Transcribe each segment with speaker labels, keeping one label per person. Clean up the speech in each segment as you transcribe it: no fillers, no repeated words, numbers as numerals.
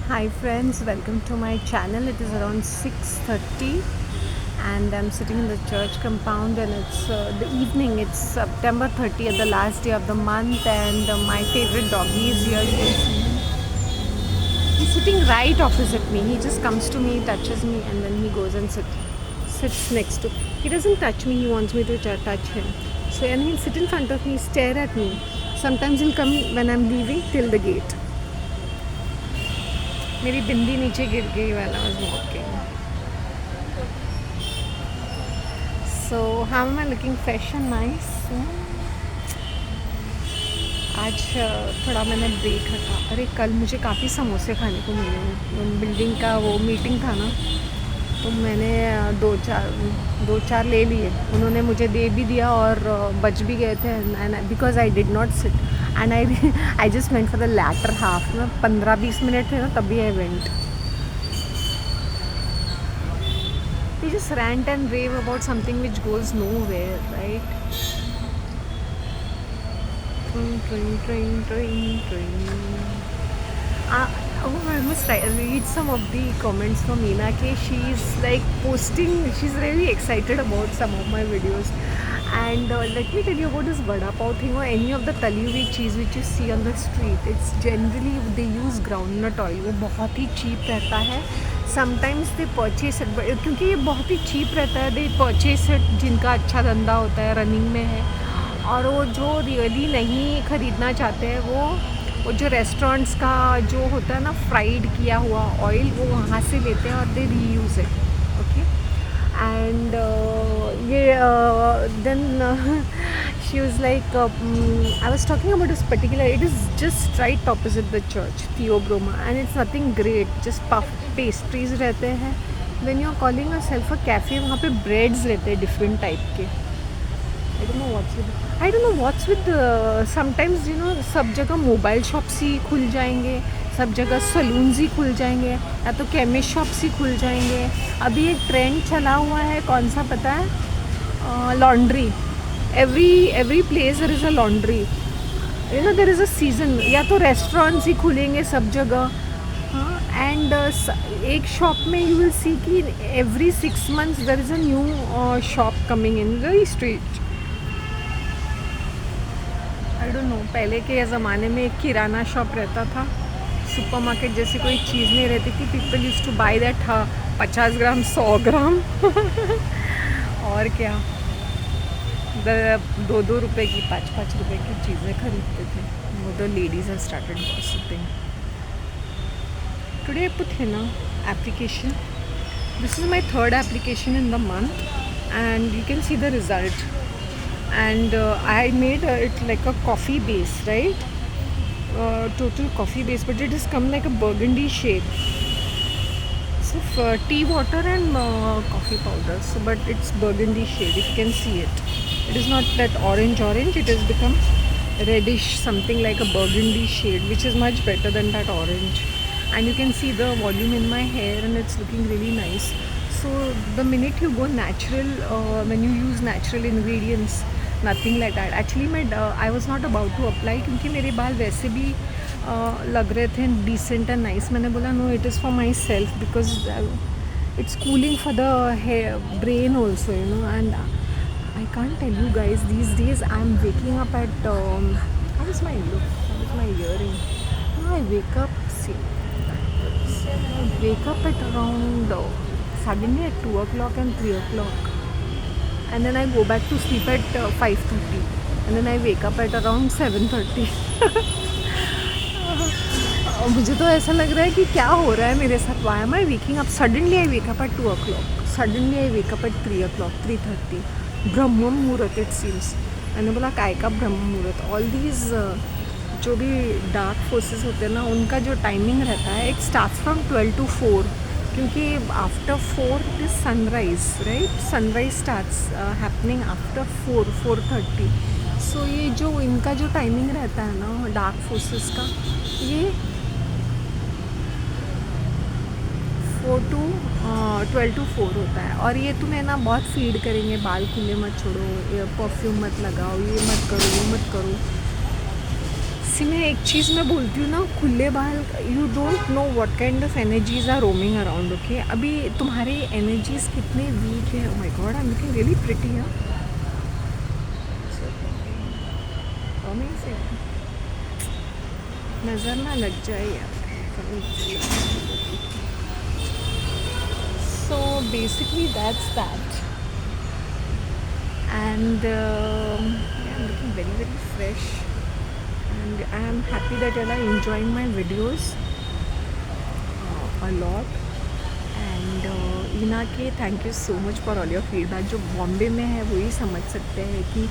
Speaker 1: Hi friends, welcome to my channel. It is around 6:30 and I'm sitting in the church compound and it's the evening. It's September 30th, the last day of the month, and my favorite doggy is here. You can see him. He's sitting right opposite me. He just comes to me, touches me, and then he goes and sits next to. He doesn't touch me. He wants me to touch him. So and he'll sit in front of me, stare at me. Sometimes he'll come when I'm leaving till the gate. मेरी बिंदी नीचे गिर गई while I was walking. So how am I looking fresh and nice? आज थोड़ा मैंने break रखा. अरे कल मुझे काफ़ी समोसे खाने को मिले. बिल्डिंग का वो मीटिंग था ना, तो मैंने दो चार ले लिए. उन्होंने मुझे दे भी दिया और बच भी गए थे. And because I did not sit and I just went for the latter half ना. 15-20 मिनट थे ना, तभी I went. They just rant and rave about something which goes nowhere, right? Train. I must read some of the comments from Meena K. She's like posting, she's really excited about some of my videos. And let me tell you about this vada pav thing or any of the tali हुई cheese which you see on the street. It's generally they use groundnut oil. वो बहुत ही cheap रहता है. Sometimes they purchase it, क्योंकि ये बहुत ही cheap रहता है. They purchase it जिनका अच्छा धंधा होता है, रनिंग में है. और वो जो रियली नहीं ख़रीदना चाहते हैं वो जो रेस्टोरेंट्स का जो होता है ना फ्राइड किया हुआ ऑयल, वो वहाँ से लेते हैं और दे रीयूज़ इट. ओके. एंड ये then she was like I was talking about this particular, it is just right opposite the church, Theobroma, and it's nothing great, just puff pastries रहते हैं. when you are calling yourself a cafe, वहाँ पे breads रहते हैं different type के. I don't know what's with sometimes सब जगह mobile shops ही खुल जाएंगे, सब जगह सलून्स ही खुल जाएंगे, या तो केमिस्ट शॉप्स ही खुल जाएंगे. अभी एक ट्रेंड चला हुआ है, कौन सा पता है? Laundry. Every place there is a laundry. There is a season. या तो रेस्टोरेंट्स ही खुलेंगे सब जगह. एंड एक शॉप में यू विल सी कि every 6 months there is a new shop coming in the street. I don't know, पहले के ज़माने में एक किराना शॉप रहता था, सुपरमार्केट जैसी कोई चीज़ नहीं रहती थी. People use to buy that 50 gram 100 gram और क्या, 2-2 रुपए की 5-5 रुपए की चीज़ें खरीदते थे. वो the ladies have started gossiping. Today I put Hina application. This is my 3rd application in the month and you can see the result. And I made it like a coffee base, right? Total coffee base, but it has come like a burgundy shade. So tea water and coffee powder. So, but it's burgundy shade. If you can see it, it is not that orange. It has become reddish, something like a burgundy shade, which is much better than that orange. And you can see the volume in my hair, and it's looking really nice. So the minute you go natural, when you use natural ingredients, nothing like that. Actually I was not about to apply क्योंकि मेरे बाल वैसे भी लग रहे थे decent and nice. मैंने बोला no, it is for myself because it's cooling for the hair, brain also, and I can't tell you guys, these days I'm waking up at how is my look? How is my earring? I wake up at around suddenly at 2 o'clock and 3 o'clock, and then I go back to sleep at 5:30, and then I wake up at around 7:30. मुझे तो ऐसा लग रहा है कि क्या हो रहा है मेरे साथ. Why am I waking up? Suddenly I wake up at 2 o'clock. Suddenly I wake up at 3 o'clock, 3:30. ब्रह्म मुहूर्त it seems. मैंने बोला काय का ब्रह्म मुहूर्त? All these जो भी डार्क फोर्सेस होते हैं ना, उनका जो टाइमिंग रहता है, इट स्टार्ट्स फ्रॉम 12 to 4. क्योंकि after 4 it is sunrise, right? Sunrise starts happening after 4-4:30. सो ये जो इनका जो टाइमिंग रहता है ना डार्क फोर्सेस का, ये 12 to 4 होता है. और ये तुम्हें ना बहुत फीड करेंगे, बाल खुले मत छोड़ो, परफ्यूम मत लगाओ, ये मत करो, वो मत करो. सी मैं एक चीज़ मैं बोलती हूँ ना, खुले बाल, you don't know what kind of energies are roaming around. Okay, अभी तुम्हारे एनर्जीज कितने वीक है. Oh my god, I am looking really pretty. है अमेजिंग. नज़र ना लग जाए यार. So basically that's that. And yeah, I'm looking very very fresh, and I am happy that you are enjoying my videos a lot. And ईना के thank you so much for all your feedback. जो बॉम्बे में है वही समझ सकते हैं कि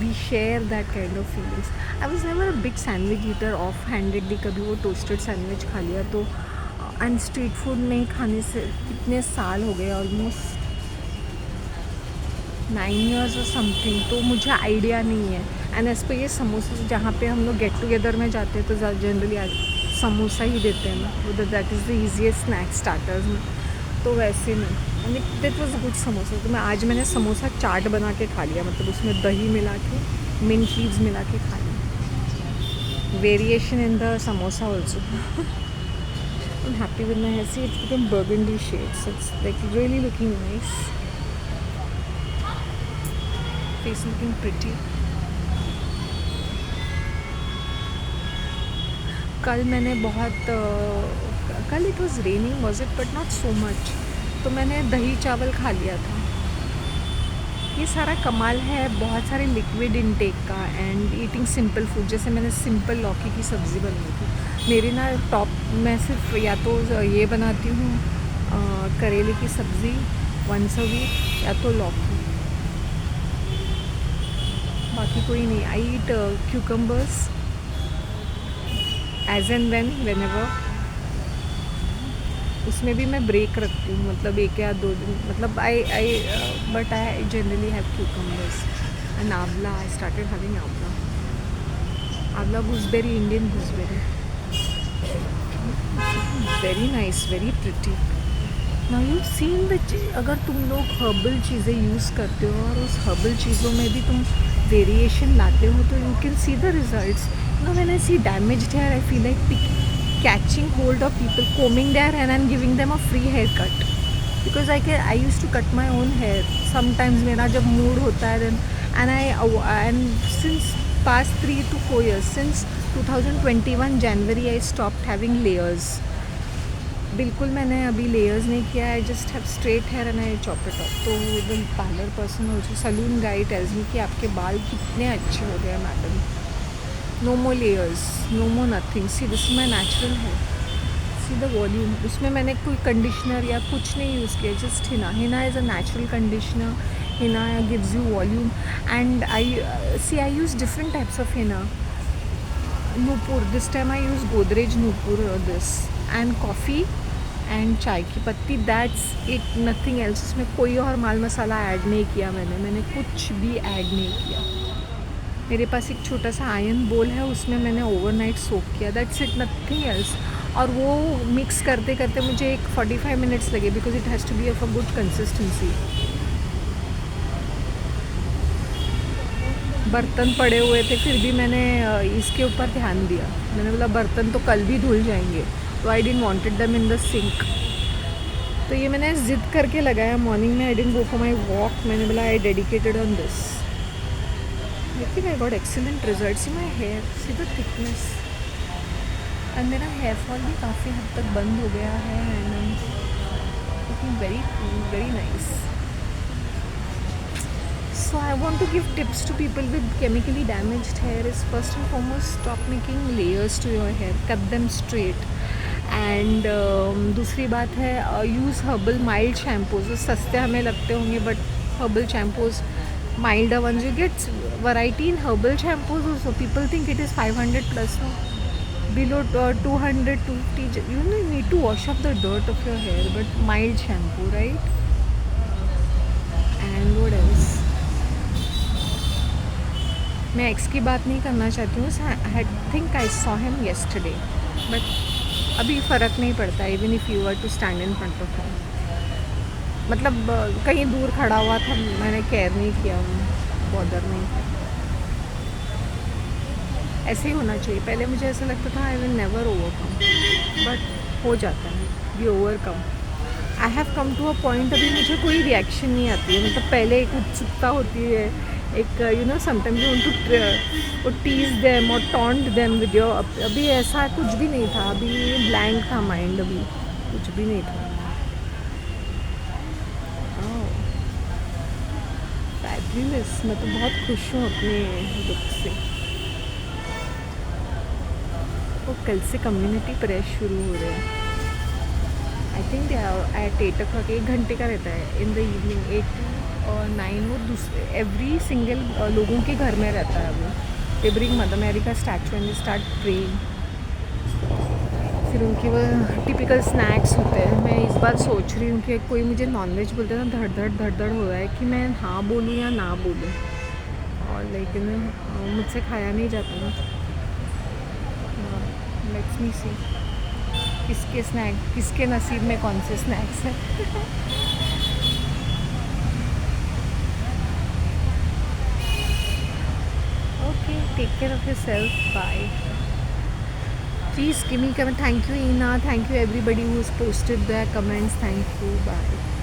Speaker 1: we share that kind of feelings. I was never a big sandwich eater of handedly. कभी वो टोस्टेड सैंडविच खा लिया तो. एंड स्ट्रीट फूड नहीं खाने से कितने साल हो गए, ऑलमोस्ट 9 years और समथिंग. तो मुझे आइडिया नहीं है. एंड एज पे ये समोसे, जहाँ पे हम लोग गेट टुगेदर में जाते हैं तो जनरली समोसा ही देते हैं ना, वो that is the easiest snack starters में. तो वैसे में and that was good samosa. तो मैंने समोसा चाट बना के खा लिया, मतलब उसमें दही मिला के, मिंट लीव्स मिला के खा लिया. Variation in the samosa also. I'm happy with my hair. See, it's become burgundy shades. So it's like really looking nice. Face looking pretty. कल मैंने बहुत call it was raining was it, but not so much. तो मैंने दही चावल खा लिया था. ये सारा कमाल है बहुत सारे लिक्विड इनटेक का एंड ईटिंग सिंपल फूड. जैसे मैंने सिंपल लौकी की सब्ज़ी बनाई थी. मेरी ना टॉप, मैं सिर्फ या तो ये बनाती हूँ करेले की सब्ज़ी वंस अ वीक, या तो लौकी. बाकी कोई नहीं. I eat cucumbers as and whenever. उसमें भी मैं ब्रेक रखती हूँ, मतलब 1 या 2 दिन. मतलब but I generally have cucumbers and आंवला. आई स्टार्टेड हैविंग आंवला gooseberry, Indian gooseberry. Very nice, very pretty. Now you seen the, अगर तुम लोग हर्बल चीज़ें यूज़ करते हो और उस हर्बल चीज़ों में भी तुम वेरिएशन लाते हो तो you can see the results. No, when I see damaged hair I feel like catching hold of people, combing their hair and giving them a free haircut, because I used to cut my own hair sometimes. मेरा जब mood होता है then, and since past 3 to 4 years, since 2021 January I stopped having layers. बिल्कुल मैंने अभी layers नहीं किया. I just have straight hair and I chop it off. तो the parlour person also, salon guy tells me कि आपके बाल कितने अच्छे हो गए madam. No more layers, no more nothing. See, this is my natural hair. See the volume. उसमें मैंने कोई कंडीशनर या कुछ नहीं यूज़ किया. Just Hina. Hina is a natural conditioner. Hina gives you volume. And I use different types of henna. Nupur. This time I use Godrej Nupur this. And coffee and चाय की पत्ती. That's it. Nothing else. उसमें कोई और माल मसाला add नहीं किया मैंने कुछ भी ऐड नहीं किया. मेरे पास एक छोटा सा आयरन बोल है, उसमें मैंने ओवरनाइट सोक किया. That's it, nothing else. और वो मिक्स करते करते मुझे एक 45 मिनट्स लगे, because it has to be of a good consistency. बर्तन पड़े हुए थे, फिर भी मैंने इसके ऊपर ध्यान दिया. मैंने बोला बर्तन तो कल भी धुल जाएंगे, तो I didn't wanted them in the sink. तो ये मैंने ज़िद करके लगाया. मॉर्निंग में I didn't go for my walk. मैंने बोला I dedicated on this. I think I got excellent results. See my hair, see the thickness. और मेरा हेयर फॉल भी काफ़ी हद तक बंद हो गया है. And I am looking very cool, very nice. So I want to give tips to people with chemically damaged hair. Is first and foremost, stop making layers to your hair. Cut them straight. And दूसरी बात है, use herbal mild shampoos. सस्ते हमें लगते होंगे, but herbal shampoos, milder ones, you get variety in herbal shampoos also. People think it is 500 plus. No, below 200, 250. You need to wash off the dirt of your hair, but mild shampoo, right? And what else? मैं x की बात नहीं करना चाहती हूँ. I think I saw him yesterday, but अभी फ़र्क नहीं पड़ता. even if you were to stand in front of him, मतलब कहीं दूर खड़ा हुआ था, मैंने केयर नहीं किया, बॉदर नहीं किया. ऐसे ही होना चाहिए। पहले मुझे ऐसा लगता था I will never overcome, but हो जाता है, we overcome. I have come to a point, अभी मुझे कोई रिएक्शन नहीं आती है। मतलब पहले एक उत्सुकता होती है, एक sometimes you want to tease them और टॉन्ट देम विद योर, अभी ऐसा कुछ भी नहीं था, अभी ब्लैंक था माइंड, अभी कुछ भी नहीं था। फैबुलस, मैं तो बहुत खुश हूँ अपने लुक से। वो कल से कम्युनिटी प्रेस शुरू हो रहे हैं। आई थिंक एट 8 o'clock, 1 घंटे का रहता है इन द इवनिंग, 8 और 9। वो दूसरे एवरी सिंगल लोगों के घर में रहता है वो। दे ब्रिंग मदर मैरी का statue and they start praying. फिर उनके वो टिपिकल स्नैक्स होते हैं। मैं इस बार सोच रही हूँ कि कोई मुझे नॉनवेज बोलते हैं ना, धड़ धड़ हो रहा है कि मैं हाँ बोलूँ या ना बोलूँ, और लेकिन मुझसे खाया नहीं जाता ना। लेट्स मी सी किसके नसीब में कौन से स्नैक्स हैं। Okay, take care of your self, bye. Please give me comment. Thank you, Ina. Thank you, everybody who's posted their comments. Thank you. Bye.